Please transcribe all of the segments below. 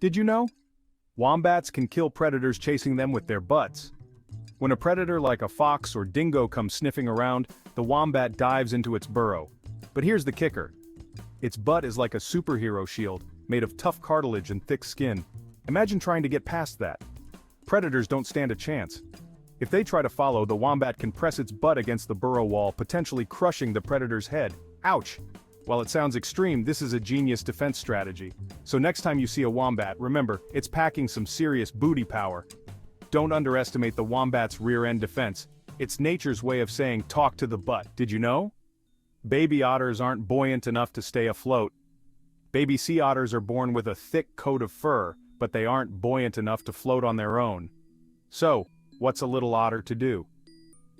Did you know? Wombats can kill predators chasing them with their butts. When a predator like a fox or dingo comes sniffing around, the wombat dives into its burrow. But here's the kicker. Its butt is like a superhero shield, made of tough cartilage and thick skin. Imagine trying to get past that. Predators don't stand a chance. If they try to follow, the wombat can press its butt against the burrow wall, potentially crushing the predator's head. Ouch! While it sounds extreme, this is a genius defense strategy. So next time you see a wombat, remember, it's packing some serious booty power. Don't underestimate the wombat's rear-end defense. It's nature's way of saying talk to the butt, did you know? Baby otters aren't buoyant enough to stay afloat. Baby sea otters are born with a thick coat of fur, but they aren't buoyant enough to float on their own. So, what's a little otter to do?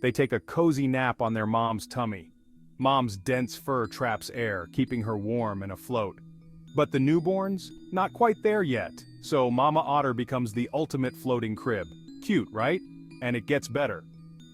They take a cozy nap on their mom's tummy. Mom's dense fur traps air, keeping her warm and afloat. But the newborns? Not quite there yet, so Mama Otter becomes the ultimate floating crib. Cute, right? And it gets better.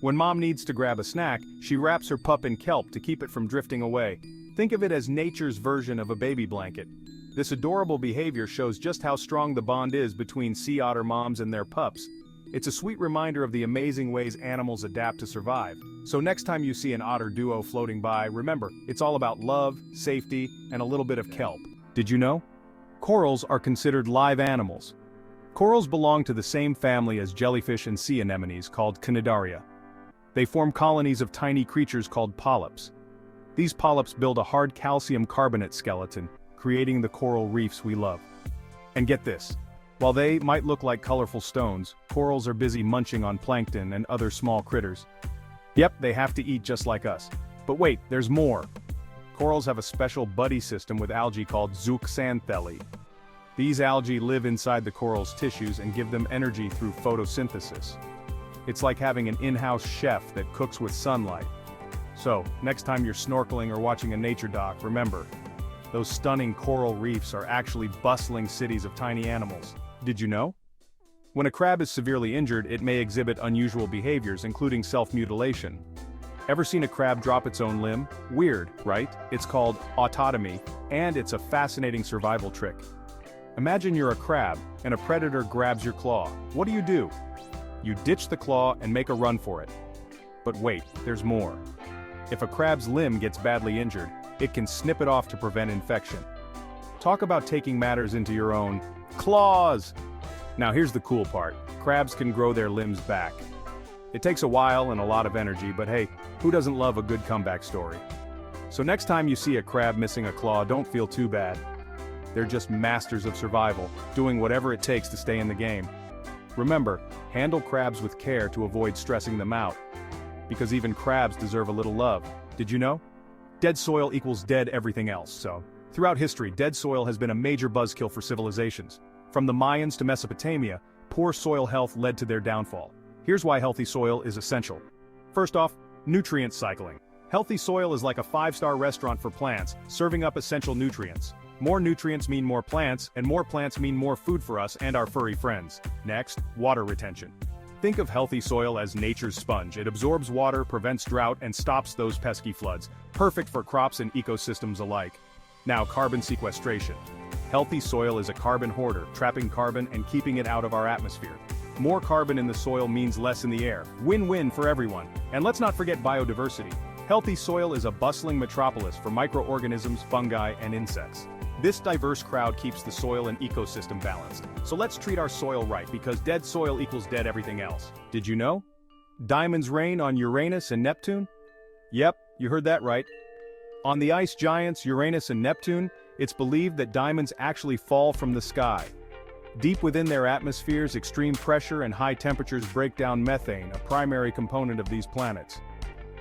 When Mom needs to grab a snack, she wraps her pup in kelp to keep it from drifting away. Think of it as nature's version of a baby blanket. This adorable behavior shows just how strong the bond is between sea otter moms and their pups. It's a sweet reminder of the amazing ways animals adapt to survive. So next time you see an otter duo floating by, remember, it's all about love, safety, and a little bit of kelp. Did you know? Corals are considered live animals. Corals belong to the same family as jellyfish and sea anemones called cnidaria. They form colonies of tiny creatures called polyps. These polyps build a hard calcium carbonate skeleton, creating the coral reefs we love. And get this. While they might look like colorful stones, corals are busy munching on plankton and other small critters. Yep, they have to eat just like us. But wait, there's more. Corals have a special buddy system with algae called zooxanthellae. These algae live inside the coral's tissues and give them energy through photosynthesis. It's like having an in-house chef that cooks with sunlight. So, next time you're snorkeling or watching a nature doc, remember, those stunning coral reefs are actually bustling cities of tiny animals. Did you know? When a crab is severely injured, it may exhibit unusual behaviors, including self-mutilation. Ever seen a crab drop its own limb? Weird, right? It's called autotomy, and it's a fascinating survival trick. Imagine you're a crab, and a predator grabs your claw. What do? You ditch the claw and make a run for it. But wait, there's more. If a crab's limb gets badly injured, it can snip it off to prevent infection. Talk about taking matters into your own claws! Now here's the cool part. Crabs can grow their limbs back. It takes a while and a lot of energy, but hey, who doesn't love a good comeback story? So next time you see a crab missing a claw, don't feel too bad. They're just masters of survival, doing whatever it takes to stay in the game. Remember, handle crabs with care to avoid stressing them out. Because even crabs deserve a little love. Did you know? Dead soil equals dead everything else, so. Throughout history, dead soil has been a major buzzkill for civilizations. From the Mayans to Mesopotamia, poor soil health led to their downfall. Here's why healthy soil is essential. First off, nutrient cycling. Healthy soil is like a 5-star restaurant for plants, serving up essential nutrients. More nutrients mean more plants, and more plants mean more food for us and our furry friends. Next, water retention. Think of healthy soil as nature's sponge. It absorbs water, prevents drought, and stops those pesky floods. Perfect for crops and ecosystems alike. Now, carbon sequestration. Healthy soil is a carbon hoarder, trapping carbon and keeping it out of our atmosphere. More carbon in the soil means less in the air. Win-win for everyone. And let's not forget biodiversity. Healthy soil is a bustling metropolis for microorganisms, fungi, and insects. This diverse crowd keeps the soil and ecosystem balanced. So let's treat our soil right, because dead soil equals dead everything else. Did you know? Diamonds rain on Uranus and Neptune? Yep, you heard that right. On the ice giants Uranus and Neptune, it's believed that diamonds actually fall from the sky. Deep within their atmospheres, extreme pressure and high temperatures break down methane, a primary component of these planets.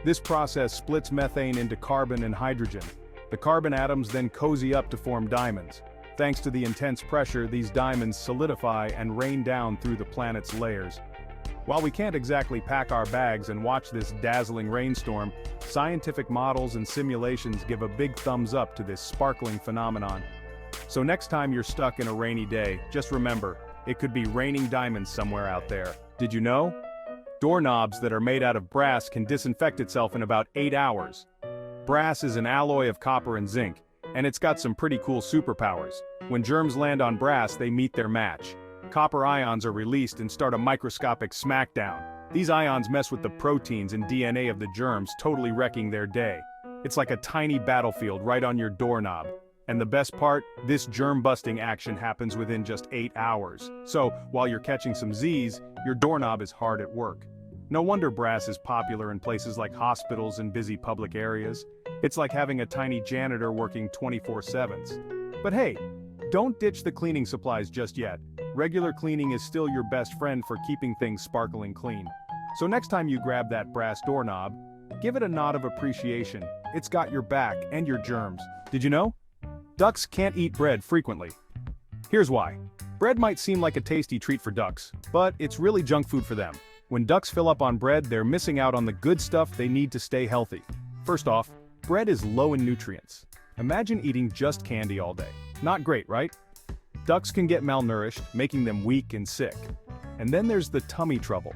This process splits methane into carbon and hydrogen. The carbon atoms then cozy up to form diamonds. Thanks to the intense pressure, these diamonds solidify and rain down through the planet's layers. While we can't exactly pack our bags and watch this dazzling rainstorm, scientific models and simulations give a big thumbs up to this sparkling phenomenon. So next time you're stuck in a rainy day, just remember, it could be raining diamonds somewhere out there. Did you know? Doorknobs that are made out of brass can disinfect itself in about 8 hours. Brass is an alloy of copper and zinc, and it's got some pretty cool superpowers. When germs land on brass, they meet their match. Copper ions are released and start a microscopic smackdown. These ions mess with the proteins and DNA of the germs, totally wrecking their day. It's like a tiny battlefield right on your doorknob. And the best part, this germ-busting action happens within just 8 hours. So, while you're catching some Z's, your doorknob is hard at work. No wonder brass is popular in places like hospitals and busy public areas. It's like having a tiny janitor working 24/7. But hey, don't ditch the cleaning supplies just yet. Regular cleaning is still your best friend for keeping things sparkling clean. So next time you grab that brass doorknob, give it a nod of appreciation. It's got your back and your germs. Did you know? Ducks can't eat bread frequently. Here's why. Bread might seem like a tasty treat for ducks, but it's really junk food for them. When ducks fill up on bread, they're missing out on the good stuff they need to stay healthy. First off, bread is low in nutrients. Imagine eating just candy all day. Not great, right? Ducks can get malnourished, making them weak and sick. And then there's the tummy trouble.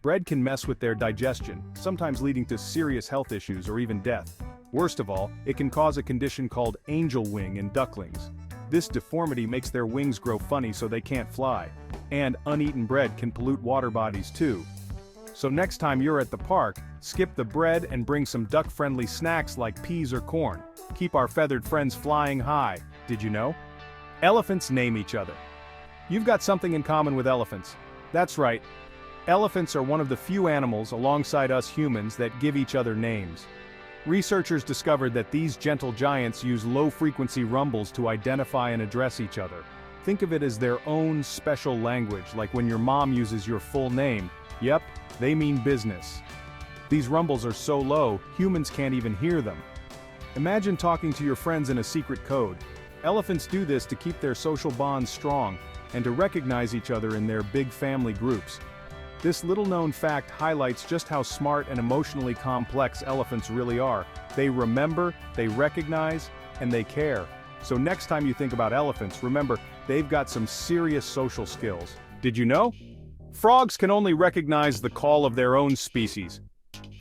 Bread can mess with their digestion, sometimes leading to serious health issues or even death. Worst of all, it can cause a condition called angel wing in ducklings. This deformity makes their wings grow funny so they can't fly. And uneaten bread can pollute water bodies too. So next time you're at the park, skip the bread and bring some duck-friendly snacks like peas or corn. Keep our feathered friends flying high. Did you know? Elephants name each other. You've got something in common with elephants. That's right. Elephants are one of the few animals alongside us humans that give each other names. Researchers discovered that these gentle giants use low-frequency rumbles to identify and address each other. Think of it as their own special language, like when your mom uses your full name. Yep, they mean business. These rumbles are so low, humans can't even hear them. Imagine talking to your friends in a secret code. Elephants do this to keep their social bonds strong and to recognize each other in their big family groups. This little-known fact highlights just how smart and emotionally complex elephants really are. They remember, they recognize, and they care. So next time you think about elephants, remember, they've got some serious social skills. Did you know? Frogs can only recognize the call of their own species.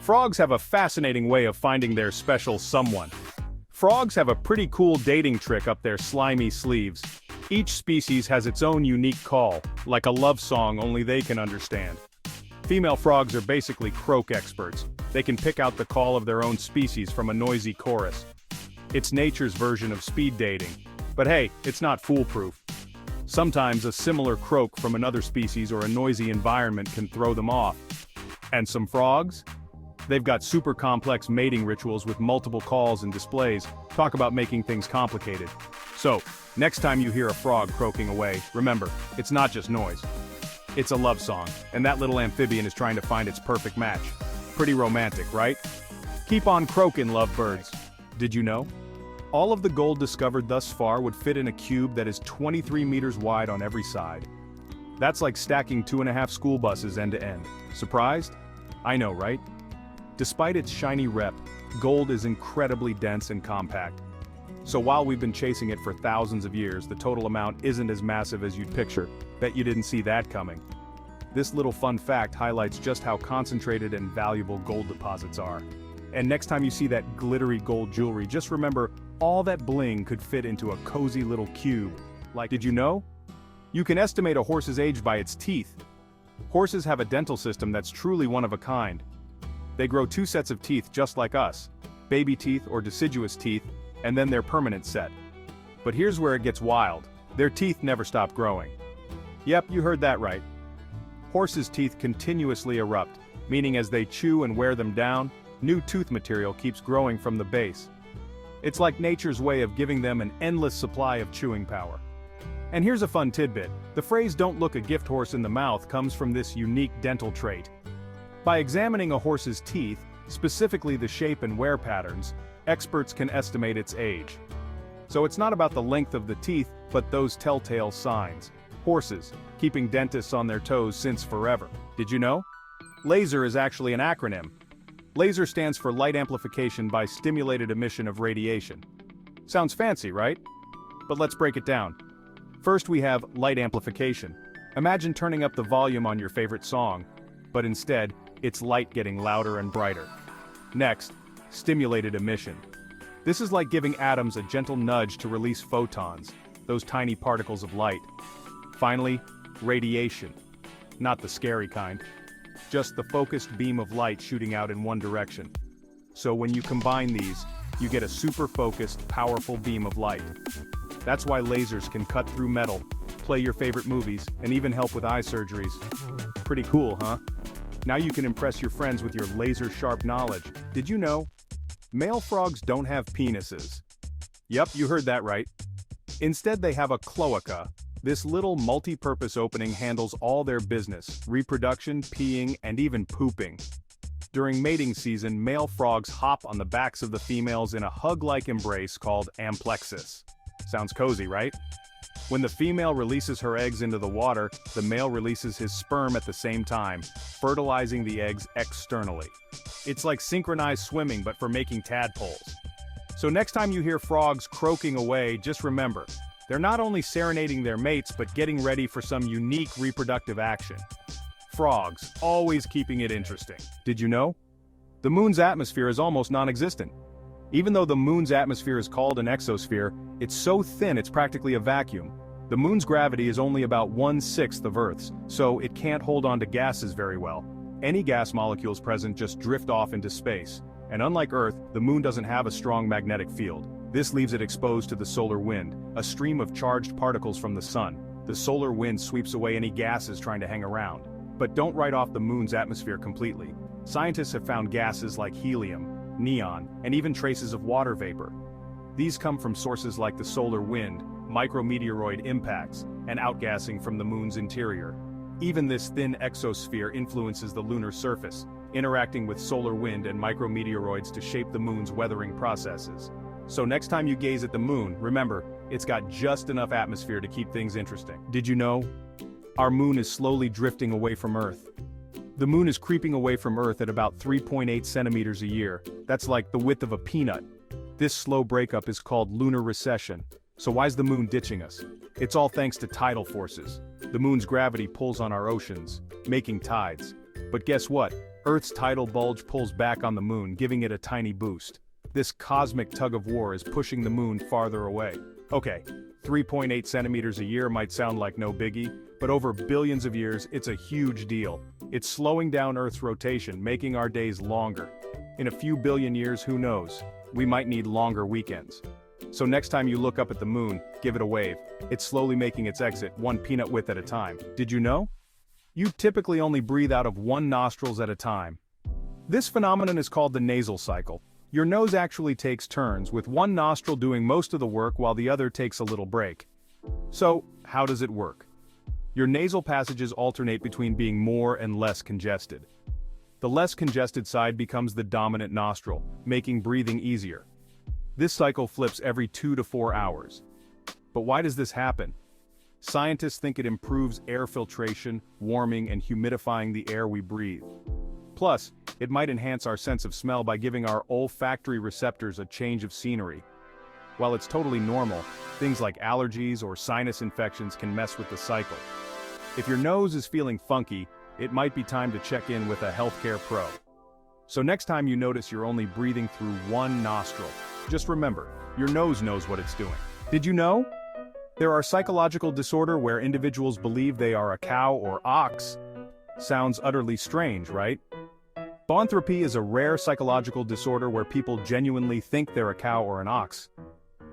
Frogs have a fascinating way of finding their special someone. Frogs have a pretty cool dating trick up their slimy sleeves. Each species has its own unique call, like a love song only they can understand. Female frogs are basically croak experts. They can pick out the call of their own species from a noisy chorus. It's nature's version of speed dating. But hey, it's not foolproof. Sometimes a similar croak from another species or a noisy environment can throw them off. And some frogs? They've got super complex mating rituals with multiple calls and displays. Talk about making things complicated. So, next time you hear a frog croaking away, remember, it's not just noise. It's a love song, and that little amphibian is trying to find its perfect match. Pretty romantic, right? Keep on croaking, lovebirds. Did you know? All of the gold discovered thus far would fit in a cube that is 23 meters wide on every side. That's like stacking 2.5 school buses end to end. Surprised? I know, right? Despite its shiny rep, gold is incredibly dense and compact. So while we've been chasing it for thousands of years, the total amount isn't as massive as you'd picture. Bet you didn't see that coming. This little fun fact highlights just how concentrated and valuable gold deposits are. And next time you see that glittery gold jewelry, just remember, all that bling could fit into a cozy little cube. Like, did you know? You can estimate a horse's age by its teeth. Horses have a dental system that's truly one of a kind. They grow 2 sets of teeth just like us, baby teeth or deciduous teeth, and then their permanent set. But here's where it gets wild. Their teeth never stop growing. Yep, you heard that right. Horses' teeth continuously erupt, meaning as they chew and wear them down, new tooth material keeps growing from the base. It's like nature's way of giving them an endless supply of chewing power. And here's a fun tidbit. The phrase "don't look a gift horse in the mouth" comes from this unique dental trait. By examining a horse's teeth, specifically the shape and wear patterns, experts can estimate its age. So it's not about the length of the teeth, but those telltale signs. Horses, keeping dentists on their toes since forever. Did you know? LASER is actually an acronym. LASER stands for light amplification by stimulated emission of radiation. Sounds fancy, right? But let's break it down. First we have light amplification. Imagine turning up the volume on your favorite song, but instead, it's light getting louder and brighter. Next, stimulated emission. This is like giving atoms a gentle nudge to release photons. those tiny particles of light. Finally, radiation. Not the scary kind. Just the focused beam of light shooting out in one direction. So when you combine these, you get a super focused, powerful beam of light. That's why lasers can cut through metal, play your favorite movies, and even help with eye surgeries. Pretty cool, huh? Now you can impress your friends with your laser-sharp knowledge. Did you know? Male frogs don't have penises. Yep, you heard that right. Instead, they have a cloaca. This little multi-purpose opening handles all their business: reproduction, peeing, and even pooping. During mating season, male frogs hop on the backs of the females in a hug-like embrace called amplexus. Sounds cozy, right? When the female releases her eggs into the water, the male releases his sperm at the same time, fertilizing the eggs externally. It's like synchronized swimming, but for making tadpoles. So next time you hear frogs croaking away, just remember, they're not only serenading their mates, but getting ready for some unique reproductive action. Frogs, always keeping it interesting. Did you know? The moon's atmosphere is almost non-existent. Even though the moon's atmosphere is called an exosphere, it's so thin it's practically a vacuum. The moon's gravity is only about 1/6 of Earth's, so it can't hold on to gases very well. Any gas molecules present just drift off into space. And unlike Earth, the moon doesn't have a strong magnetic field. This leaves it exposed to the solar wind, a stream of charged particles from the sun. The solar wind sweeps away any gases trying to hang around. But don't write off the moon's atmosphere completely. Scientists have found gases like helium, neon, and even traces of water vapor. These come from sources like the solar wind, micrometeoroid impacts, and outgassing from the moon's interior. Even this thin exosphere influences the lunar surface, interacting with solar wind and micrometeoroids to shape the moon's weathering processes. So next time you gaze at the moon, remember, it's got just enough atmosphere to keep things interesting. Did you know? Our moon is slowly drifting away from Earth. The moon is creeping away from Earth at about 3.8 centimeters a year. That's like the width of a peanut. This slow breakup is called lunar recession. So why's the moon ditching us? It's all thanks to tidal forces. The moon's gravity pulls on our oceans, making tides. But guess what? Earth's tidal bulge pulls back on the moon, giving it a tiny boost. This cosmic tug-of-war is pushing the moon farther away. Okay, 3.8 centimeters a year might sound like no biggie, but over billions of years, it's a huge deal. It's slowing down Earth's rotation, making our days longer. In a few billion years, who knows? We might need longer weekends. So next time you look up at the moon, give it a wave. It's slowly making its exit, one peanut width at a time. Did you know? You typically only breathe out of one nostril at a time. This phenomenon is called the nasal cycle. Your nose actually takes turns, with one nostril doing most of the work while the other takes a little break. So, how does it work? Your nasal passages alternate between being more and less congested. The less congested side becomes the dominant nostril, making breathing easier. This cycle flips every 2 to 4 hours. But why does this happen? Scientists think it improves air filtration, warming, and humidifying the air we breathe. Plus, it might enhance our sense of smell by giving our olfactory receptors a change of scenery. While it's totally normal, things like allergies or sinus infections can mess with the cycle. If your nose is feeling funky, it might be time to check in with a healthcare pro. So next time you notice you're only breathing through one nostril, just remember, your nose knows what it's doing. Did you know? There are psychological disorders where individuals believe they are a cow or ox. Sounds utterly strange, right? Boanthropy is a rare psychological disorder where people genuinely think they're a cow or an ox.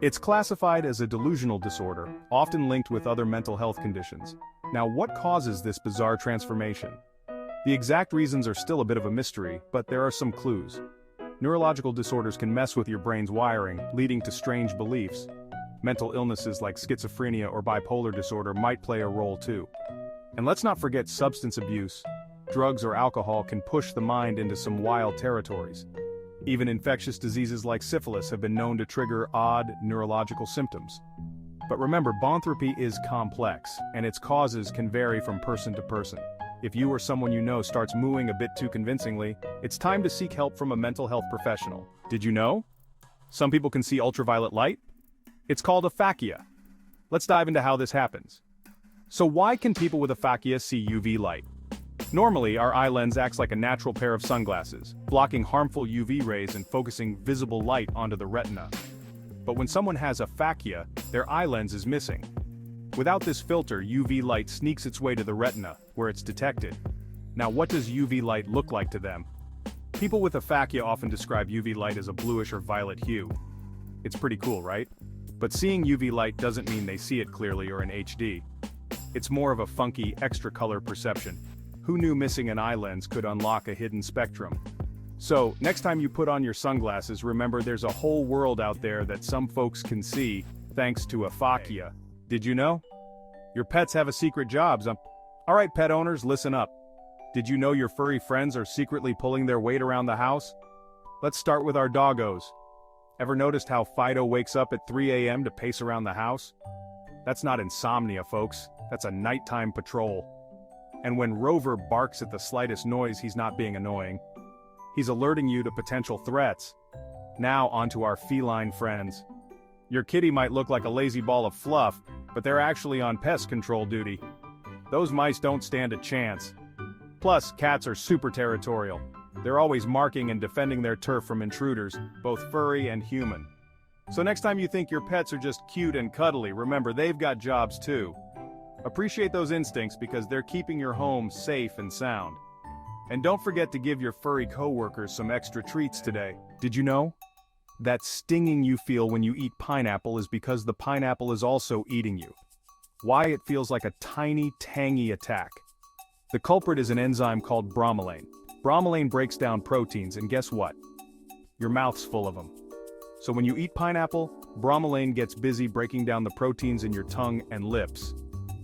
It's classified as a delusional disorder, often linked with other mental health conditions. Now, what causes this bizarre transformation? The exact reasons are still a bit of a mystery, but there are some clues. Neurological disorders can mess with your brain's wiring, leading to strange beliefs. Mental illnesses like schizophrenia or bipolar disorder might play a role too. And let's not forget substance abuse. Drugs or alcohol can push the mind into some wild territories. Even infectious diseases like syphilis have been known to trigger odd neurological symptoms. But remember, Boanthropy is complex, and its causes can vary from person to person. If you or someone you know starts mooing a bit too convincingly, it's time to seek help from a mental health professional. Did you know? Some people can see ultraviolet light? It's called aphakia. Let's dive into how this happens. So why can people with aphakia see UV light? Normally, our eye lens acts like a natural pair of sunglasses, blocking harmful UV rays and focusing visible light onto the retina. But when someone has aphakia, their eye lens is missing. Without this filter, UV light sneaks its way to the retina, where it's detected. Now what does UV light look like to them? People with aphakia often describe UV light as a bluish or violet hue. It's pretty cool, right? But seeing UV light doesn't mean they see it clearly or in HD. It's more of a funky, extra color perception. Who knew missing an eye lens could unlock a hidden spectrum? So, next time you put on your sunglasses, remember there's a whole world out there that some folks can see, thanks to aphakia. Did you know? Your pets have a secret jobs. Alright pet owners, listen up. Did you know your furry friends are secretly pulling their weight around the house? Let's start with our doggos. Ever noticed how Fido wakes up at 3 a.m. to pace around the house? That's not insomnia, folks. That's a nighttime patrol. And when Rover barks at the slightest noise, he's not being annoying. He's alerting you to potential threats. Now onto our feline friends. Your kitty might look like a lazy ball of fluff, but they're actually on pest control duty. Those mice don't stand a chance. Plus, cats are super territorial. They're always marking and defending their turf from intruders, both furry and human. So next time you think your pets are just cute and cuddly, remember they've got jobs too. Appreciate those instincts because they're keeping your home safe and sound. And don't forget to give your furry coworkers some extra treats today. Did you know? That stinging you feel when you eat pineapple is because the pineapple is also eating you. Why it feels like a tiny, tangy attack. The culprit is an enzyme called bromelain. Bromelain breaks down proteins, and guess what? Your mouth's full of them. So when you eat pineapple, bromelain gets busy breaking down the proteins in your tongue and lips.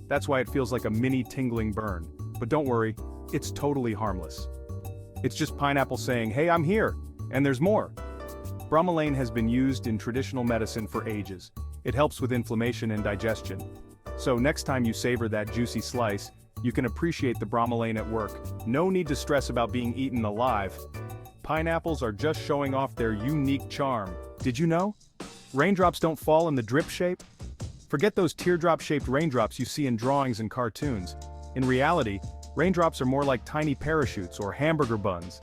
That's why it feels like a mini tingling burn. But don't worry, it's totally harmless. It's just pineapple saying, hey, I'm here, and there's more. Bromelain has been used in traditional medicine for ages. It helps with inflammation and digestion. So next time you savor that juicy slice, you can appreciate the bromelain at work. No need to stress about being eaten alive. Pineapples are just showing off their unique charm. Did you know? Raindrops don't fall in the drip shape. Forget those teardrop-shaped raindrops you see in drawings and cartoons. In reality, raindrops are more like tiny parachutes or hamburger buns.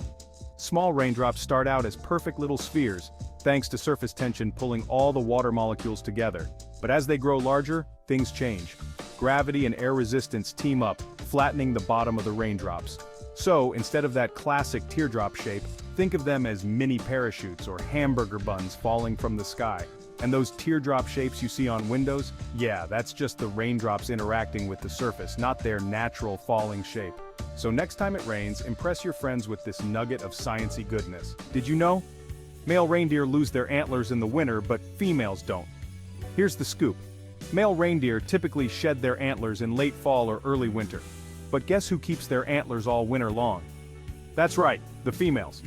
Small raindrops start out as perfect little spheres, thanks to surface tension pulling all the water molecules together. But as they grow larger, things change. Gravity and air resistance team up, flattening the bottom of the raindrops. So, instead of that classic teardrop shape, think of them as mini parachutes or hamburger buns falling from the sky. And those teardrop shapes you see on windows? Yeah, that's just the raindrops interacting with the surface, not their natural falling shape. So next time it rains, impress your friends with this nugget of sciencey goodness. Did you know? Male reindeer lose their antlers in the winter, but females don't. Here's the scoop. Male reindeer typically shed their antlers in late fall or early winter. But guess who keeps their antlers all winter long? That's right, the females.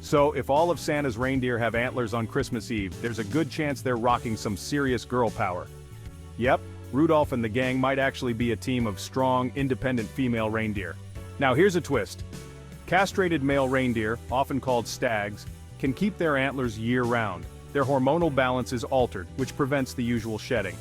So if all of Santa's reindeer have antlers on Christmas Eve, there's a good chance they're rocking some serious girl power. Yep, Rudolph and the gang might actually be a team of strong, independent female reindeer. Now here's a twist. Castrated male reindeer, often called stags, can keep their antlers year-round. Their hormonal balance is altered, which prevents the usual shedding.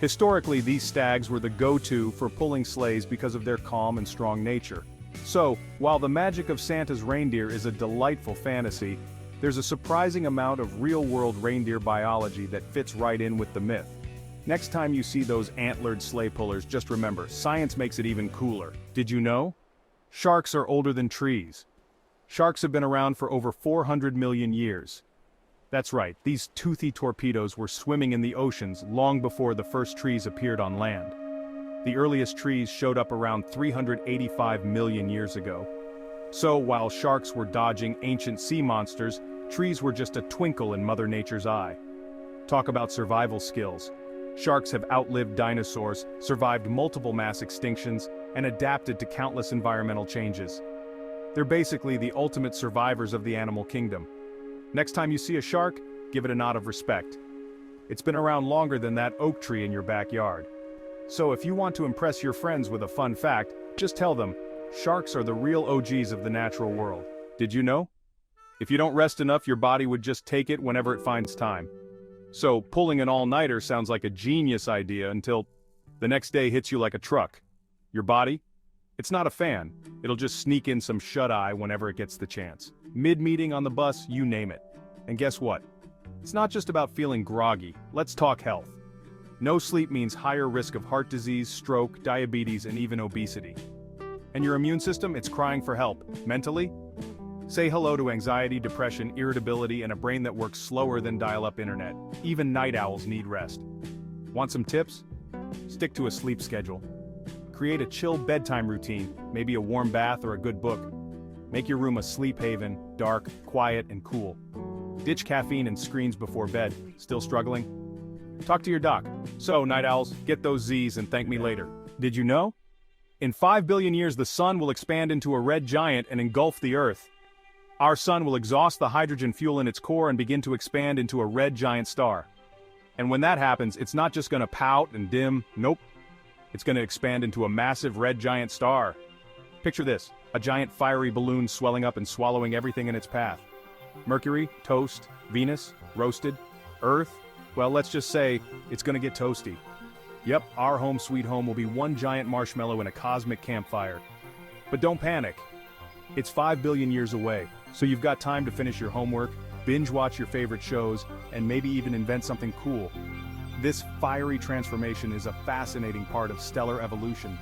Historically, these stags were the go-to for pulling sleighs because of their calm and strong nature. So, while the magic of Santa's reindeer is a delightful fantasy, there's a surprising amount of real-world reindeer biology that fits right in with the myth. Next time you see those antlered sleigh pullers, just remember, science makes it even cooler. Did you know? Sharks are older than trees. Sharks have been around for over 400 million years. That's right, these toothy torpedoes were swimming in the oceans long before the first trees appeared on land. The earliest trees showed up around 385 million years ago. So while sharks were dodging ancient sea monsters, trees were just a twinkle in Mother Nature's eye. Talk about survival skills. Sharks have outlived dinosaurs, survived multiple mass extinctions, and adapted to countless environmental changes. They're basically the ultimate survivors of the animal kingdom. Next time you see a shark, give it a nod of respect. It's been around longer than that oak tree in your backyard. So if you want to impress your friends with a fun fact, just tell them, sharks are the real OGs of the natural world. Did you know? If you don't rest enough, your body would just take it whenever it finds time. So pulling an all-nighter sounds like a genius idea until the next day hits you like a truck. Your body? It's not a fan. It'll just sneak in some shut-eye whenever it gets the chance. Mid-meeting on the bus, you name it. And guess what? It's not just about feeling groggy, let's talk health. No sleep means higher risk of heart disease, stroke, diabetes, and even obesity. And your immune system, it's crying for help. Mentally? Say hello to anxiety, depression, irritability, and a brain that works slower than dial-up internet. Even night owls need rest. Want some tips? Stick to a sleep schedule. Create a chill bedtime routine, maybe a warm bath or a good book. Make your room a sleep haven, dark, quiet, and cool. Ditch caffeine and screens before bed. Still struggling? Talk to your doc. So, night owls, get those Z's and thank me later. Did you know? In 5 billion years the sun will expand into a red giant and engulf the Earth. Our sun will exhaust the hydrogen fuel in its core and begin to expand into a red giant star. And when that happens, it's not just gonna pout and dim, nope. It's gonna expand into a massive red giant star. Picture this, a giant fiery balloon swelling up and swallowing everything in its path. Mercury, toast. Venus, roasted. Earth, well, let's just say, it's gonna get toasty. Yep, our home sweet home will be one giant marshmallow in a cosmic campfire. But don't panic. It's 5 billion years away, so you've got time to finish your homework, binge watch your favorite shows, and maybe even invent something cool. This fiery transformation is a fascinating part of stellar evolution.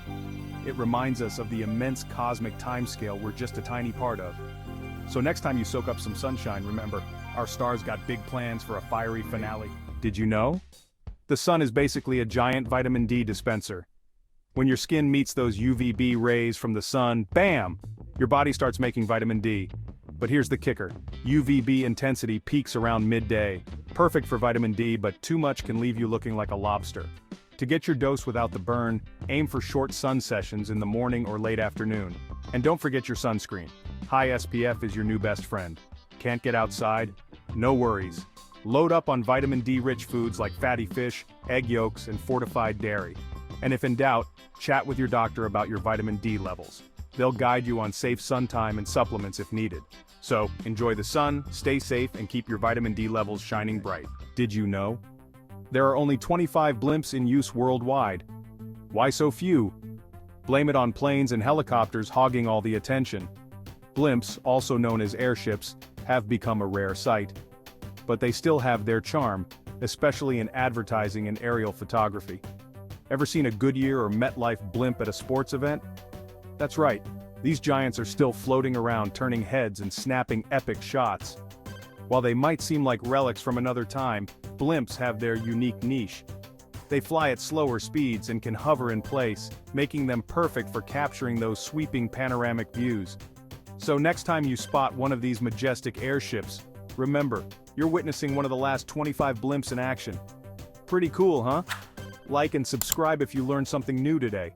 It reminds us of the immense cosmic timescale we're just a tiny part of. So next time you soak up some sunshine, remember, our star's got big plans for a fiery finale. Did you know? The sun is basically a giant vitamin D dispenser. When your skin meets those UVB rays from the sun, bam! Your body starts making vitamin D. But here's the kicker. UVB intensity peaks around midday. Perfect for vitamin D, but too much can leave you looking like a lobster. To get your dose without the burn, aim for short sun sessions in the morning or late afternoon. And don't forget your sunscreen. High SPF is your new best friend. Can't get outside? No worries. Load up on vitamin D-rich foods like fatty fish, egg yolks, and fortified dairy. And if in doubt, chat with your doctor about your vitamin D levels. They'll guide you on safe sun time and supplements if needed. So, enjoy the sun, stay safe, and keep your vitamin D levels shining bright. Did you know? There are only 25 blimps in use worldwide. Why so few? Blame it on planes and helicopters hogging all the attention. Blimps, also known as airships, have become a rare sight. But they still have their charm, especially in advertising and aerial photography. Ever seen a Goodyear or MetLife blimp at a sports event? That's right, these giants are still floating around turning heads and snapping epic shots. While they might seem like relics from another time, blimps have their unique niche. They fly at slower speeds and can hover in place, making them perfect for capturing those sweeping panoramic views. So next time you spot one of these majestic airships, remember, you're witnessing one of the last 25 blimps in action. Pretty cool, huh? Like and subscribe if you learned something new today.